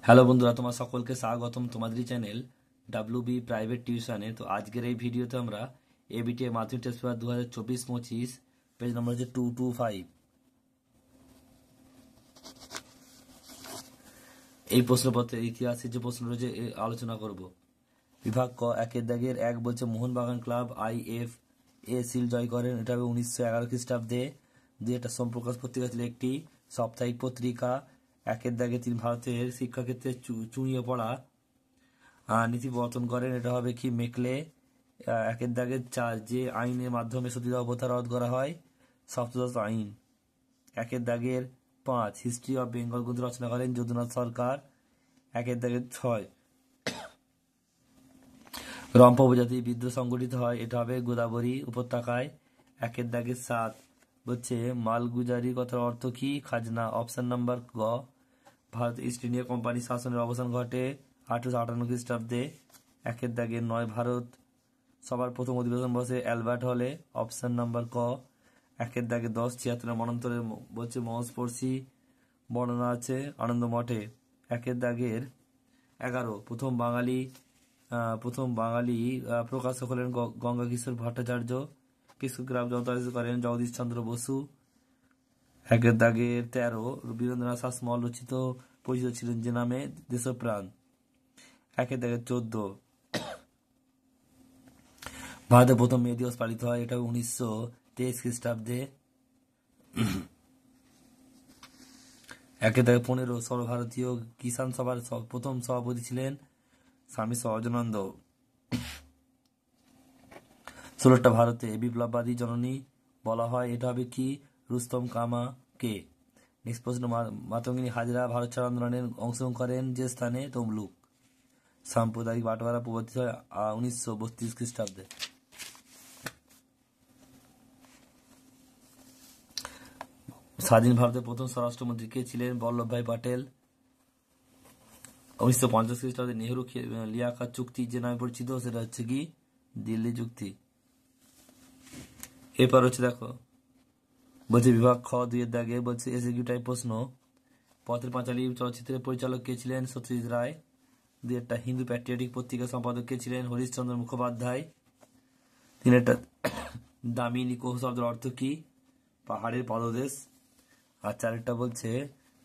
Hello বন্ধুরা, তোমার সকলকে স্বাগতম তোমাদেরই চ্যানেল ডাব্লিউবি প্রাইভেট টিউশনে। তো আজকের এই ভিডিওতে আমরা এবিটিএ মাধ্যমিক টেস্ট পেপার 2024-25 পেজ নম্বর হচ্ছে 225। এই প্রশ্নপত্রের ইতিহাসের যে প্রশ্ন রয়েছে আলোচনা করব। বিভাগ ক, একের দাগের এক বলছে মোহনবাগান ক্লাব IFA সিল জয় করেন। এটা হবে 1911 খ্রিস্টাব্দে। এটা সোমপ্রকাশ পত্রিকা ছিল একটি সাপ্তাহিক পত্রিকা। একের দাগে তিনি ভারতের শিক্ষাক্ষেত্রে চুঁইয়ে পড়া নীতি প্রবর্তন করেন। এটা হবে কি মেকলে। একের দাগের 4, যে আইনের মাধ্যমে সতীদাহ প্রথা রদ করা হয়, সপ্তদশ আইন। একের দাগের 5, হিস্ট্রি অফ বেঙ্গল গ্রন্থ রচনা করেন যদুনাথ সরকার। একের দাগের 6, রম্পা উপজাতি বিদ্রোহ সংগঠিত হয়। এটা হবে গোদাবরী উপত্যকায়। একের দাগের 7 হচ্ছে মালগুজারি কথার অর্থ কি? খাজনা। অপশন নাম্বার গ। ভারত ইস্ট ইন্ডিয়া কোম্পানি শাসনের অবসান ঘটে 1858 খ্রিস্টাব্দে। একের দাগের 9, ভারত সবার প্রথম অধিবেশন বসে অ্যালবার্ট হলে। অপশন নাম্বার ক। একের দাগে 10, 76 মনন্তরের বলছে মহস্পর্শী বর্ণনা আছে আনন্দ মঠে। একের দাগের 11, প্রথম বাঙালি প্রকাশক হলেন গঙ্গা কিশোর ভট্টাচার্য। পিস্কোগ্রাফ যন্ত্রাংশ করেন জগদীশ চন্দ্র বসু। একের দাগের 13, বীরেন্দ্রনাথ শাসমল রচিত পরিচিত ছিলেন যে নামে, দেশপ্রাণ। একের দাগের 14, ভারতে প্রথম মে দিবস পালিত হয়। এটা 1923 খ্রিস্টাব্দে। একের দাগে 15, সর্বভারতীয় কিষাণ সভার প্রথম সভাপতি ছিলেন স্বামী সহজানন্দ। 16টা ভারতে বিপ্লববাদী জননী বলা হয়। এটা হবে কি? রুস্তম কামা কে। নেক্সট প্রশ্ন, মাতঙ্গিনী হাজরা ভারত ছাড় আন্দোলনে অংশগ্রহণ করেন যে স্থানে? তমলুক। সাম্প্রদায়িক বাটোয়ারা প্রবর্তিত হয় 1932 খ্রিস্টাব্দে। স্বাধীন ভারতের প্রথম স্বরাষ্ট্রমন্ত্রী কে ছিলেন? বল্লভভাই প্যাটেল। 1950 খ্রিস্টাব্দে নেহেরু লিয়াকাত চুক্তি যে নামে পরিচিত, সেটা হচ্ছে কি? দিল্লি চুক্তি। এরপর হচ্ছে দেখো, বলছে বিভাগ খ 2 এর দাগে বলছে এসএকিউ টাইপ প্রশ্ন। পথের পাঁচালী চলচ্চিত্রের পরিচালক কে ছিলেন? সত্যজিৎ রায়। 2 হিন্দু প্যাট্রিয়টিক পত্রিকা সম্পাদক কে ছিলেন? হরিশচন্দ্র মুখোপাধ্যায়। 3 দামিনী কোহ শব্দের অর্থ কি? পাহাড়ের পদদেশ। আর 4 বলছে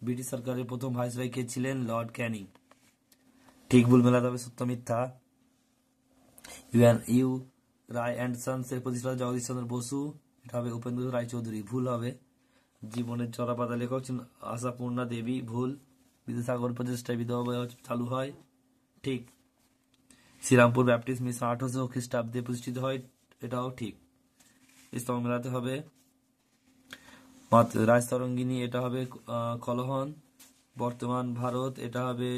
ব্রিটিশ সরকারের প্রথম ভাইসরয় কে ছিলেন? লর্ড ক্যানিং। ঠিক ভুল মেলাতে হবে সত্য মিথ্যা। ইউ রায় অ্যান্ড সন্স এর প্রতিষ্ঠাতা জগদীশ চন্দ্র বসু। এটা হবে উপেন্দ্র রায় চৌধুরী। ভুল হবে। জীবনের চড়াপাতা লেখক ছিলেন আশাপূর্ণা দেবী। ভুল। বিদ্যাসাগর প্রচেষ্টায় বিধবা চালু হয়। ঠিক। শ্রীরামপুর ব্যাপটিস্ট মিশন 1800 খ্রিস্টাব্দে প্রতিষ্ঠিত হয়। এটাও ঠিক। স্তম্ভ মেলাতে হবে রাজতরঙ্গিনী। এটা হবে কলহন। বর্তমান ভারত, এটা হবে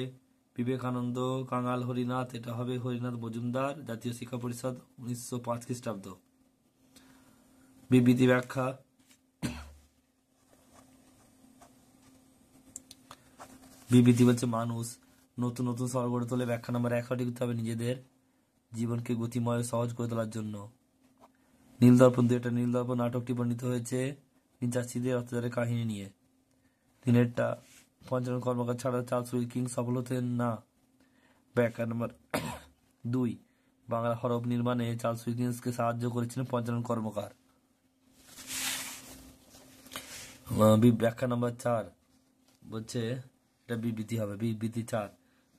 বিবেকানন্দ। কাঙাল হরিনাথ, এটা হবে হরিনাথ মজুমদার। জাতীয় শিক্ষা পরিষদ 1905 খ্রিস্টাব্দ। বিবৃতি ব্যাখ্যা। বিবৃতি বলছে মানুষ নতুন নতুন শহর গড়ে তোলে। ব্যাখ্যা নাম্বার 1 সঠিক করতে হবে নিজেদের জীবনকে গতিময় ও সহজ করে তোলার জন্য। নীলদর্পণ 2, নীলদর্পণ নাটকটি বর্ণিত হয়েছে নির্যাতিতদের অত্যাচারের কাহিনী নিয়ে। 3 পঞ্চানন কর্মকার ছাড়া চার্লস উইলকিন্স সফল হতেন না। ব্যাখ্যা নাম্বার 2, বাংলা হরফ নির্মাণে চার্লস উইলকিন্সকে সাহায্য করেছিলেন পঞ্চানন কর্মকার। ব্যাখ্যা নাম্বার 4 বলছে এটা বিবৃতি হবে। বিবৃতি 4,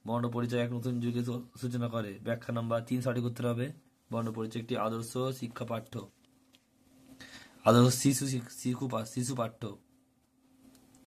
বর্ণ পরিচয় এক নতুন যুগের সূচনা করে। ব্যাখ্যা নাম্বার 3 সঠিক উত্তর হবে। বর্ণ পরিচয় একটি আদর্শ শিক্ষা পাঠ্য, আদর্শ শিশু পাঠ্য।